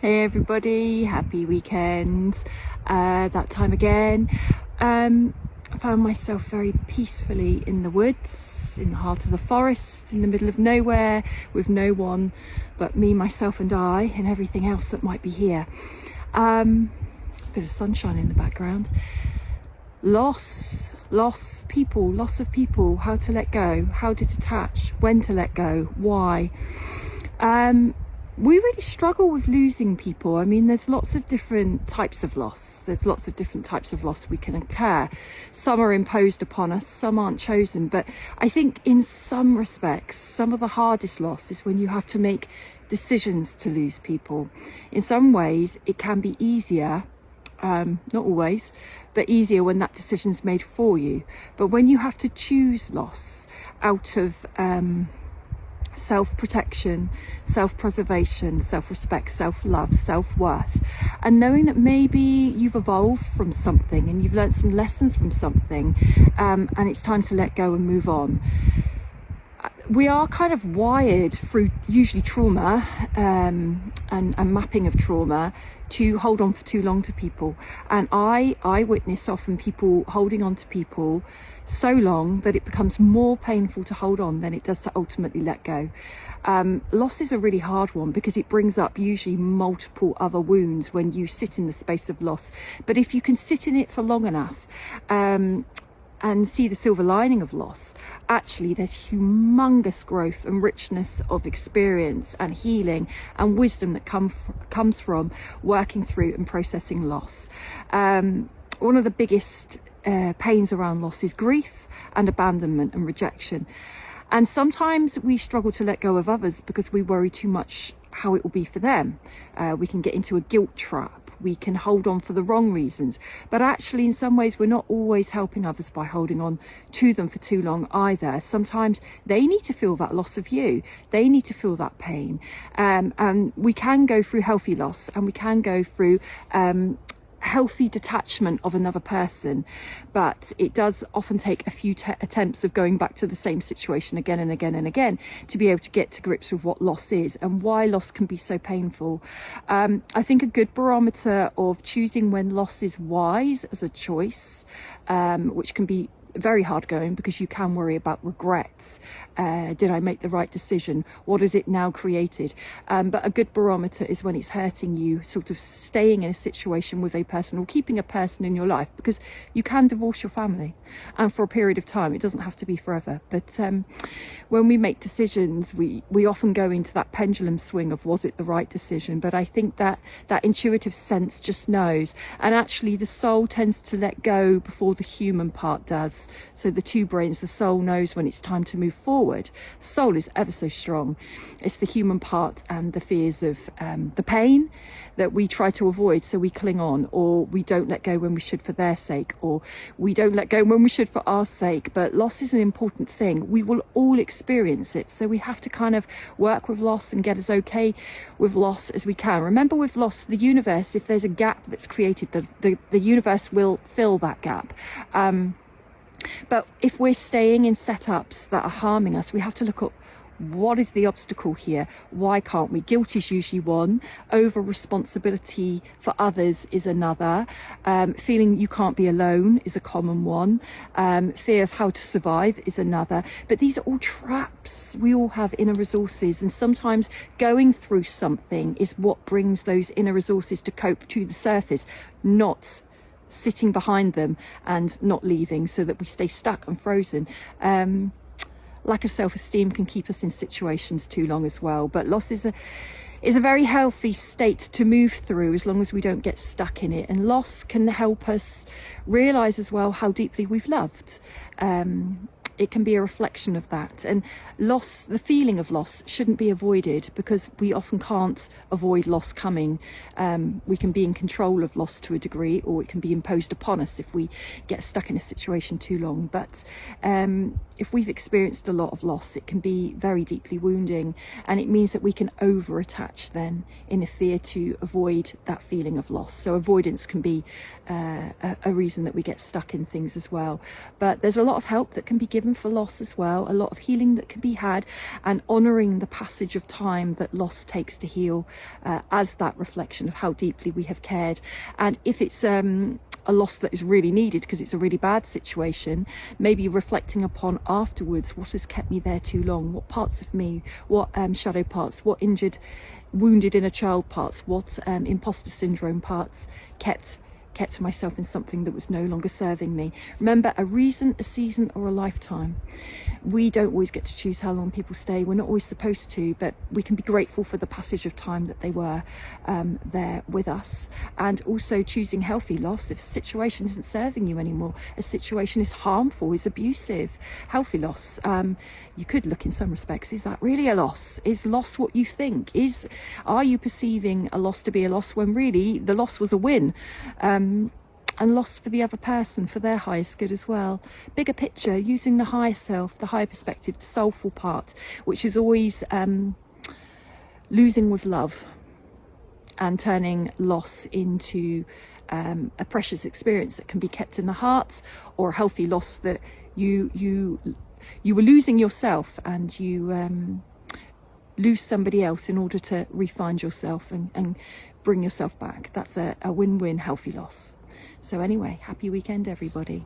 Hey everybody, happy weekend. That time again. I found myself very peacefully in the woods, in the heart of the forest, in the middle of nowhere, with no one but me, myself and I, and everything else that might be here. A bit of sunshine in the background. Loss of people, how to let go, how to detach, when to let go, why. We really struggle with losing people. I mean, there's lots of different types of loss. There's lots of different types of loss we can incur. Some are imposed upon us, some aren't chosen. But I think in some respects, some of the hardest loss is when you have to make decisions to lose people. In some ways, it can be easier, not always, but easier when that decision's made for you. But when you have to choose loss out of self-protection, self-preservation, self-respect, self-love, self-worth, and knowing that maybe you've evolved from something and you've learned some lessons from something, and it's time to let go and move on. We are kind of wired through usually trauma and mapping of trauma to hold on for too long to people. And I witness often people holding on to people so long that it becomes more painful to hold on than it does to ultimately let go. Loss is a really hard one because it brings up usually multiple other wounds when you sit in the space of loss. But if you can sit in it for long enough, and see the silver lining of loss, actually there's humongous growth and richness of experience and healing and wisdom that comes from working through and processing loss. One of the biggest pains around loss is grief and abandonment and rejection. And sometimes we struggle to let go of others because we worry too much how it will be for them. We can get into a guilt trap. We can hold on for the wrong reasons, but actually in some ways we're not always helping others by holding on to them for too long either. Sometimes they need to feel that loss of you. They need to feel that pain. And we can go through healthy loss, and we can go through healthy detachment of another person, but it does often take a few attempts of going back to the same situation again and again and again to be able to get to grips with what loss is and why loss can be so painful. I think a good barometer of choosing when loss is wise as a choice, which can be very hard going because you can worry about regrets. Did I make the right decision? What has it now created? But a good barometer is when it's hurting you, sort of staying in a situation with a person or keeping a person in your life, because you can divorce your family, and for a period of time. It doesn't have to be forever. But when we make decisions, we often go into that pendulum swing of, was it the right decision? But I think that intuitive sense just knows, and actually the soul tends to let go before the human part does. So the two brains, the soul knows when it's time to move forward. The soul is ever so strong. It's the human part and the fears of the pain that we try to avoid, so we cling on, or we don't let go when we should for their sake, or we don't let go when we should for our sake. But loss is an important thing. We will all experience it, so we have to kind of work with loss and get as okay with loss as we can. Remember, with loss, the universe, if there's a gap that's created, the universe will fill that gap. But if we're staying in setups that are harming us, we have to look at what is the obstacle here? Why can't we? Guilt is usually one. Over responsibility for others is another. Feeling you can't be alone is a common one. Fear of how to survive is another. But these are all traps. We all have inner resources, and sometimes going through something is what brings those inner resources to cope to the surface, not sitting behind them and not leaving, so that we stay stuck and frozen. Lack of self-esteem can keep us in situations too long as well. But loss is a very healthy state to move through as long as we don't get stuck in it. And loss can help us realize as well how deeply we've loved. It can be a reflection of that. And loss, the feeling of loss, shouldn't be avoided, because we often can't avoid loss coming. We can be in control of loss to a degree, or it can be imposed upon us if we get stuck in a situation too long. But if we've experienced a lot of loss, it can be very deeply wounding, and it means that we can over-attach then in a fear to avoid that feeling of loss. So avoidance can be a reason that we get stuck in things as well. But there's a lot of help that can be given forgiven for loss as well, a lot of healing that can be had, and honouring the passage of time that loss takes to heal, as that reflection of how deeply we have cared. And if it's a loss that is really needed because it's a really bad situation, maybe reflecting upon afterwards, what has kept me there too long, what parts of me, what shadow parts, what injured, wounded inner child parts, what imposter syndrome parts kept myself in something that was no longer serving me. Remember, a reason, a season, or a lifetime. We don't always get to choose how long people stay. We're not always supposed to, but we can be grateful for the passage of time that they were there with us. And also choosing healthy loss. If a situation isn't serving you anymore, a situation is harmful, is abusive, healthy loss. You could look in some respects, is that really a loss? Is loss what you think? Are you perceiving a loss to be a loss when really the loss was a win? And loss for the other person, for their highest good as well. Bigger picture, using the higher self, the higher perspective, the soulful part, which is always losing with love and turning loss into a precious experience that can be kept in the heart, or a healthy loss that you were losing yourself and you lose somebody else in order to re-find yourself and bring yourself back. That's a win-win healthy loss. So anyway, happy weekend, everybody.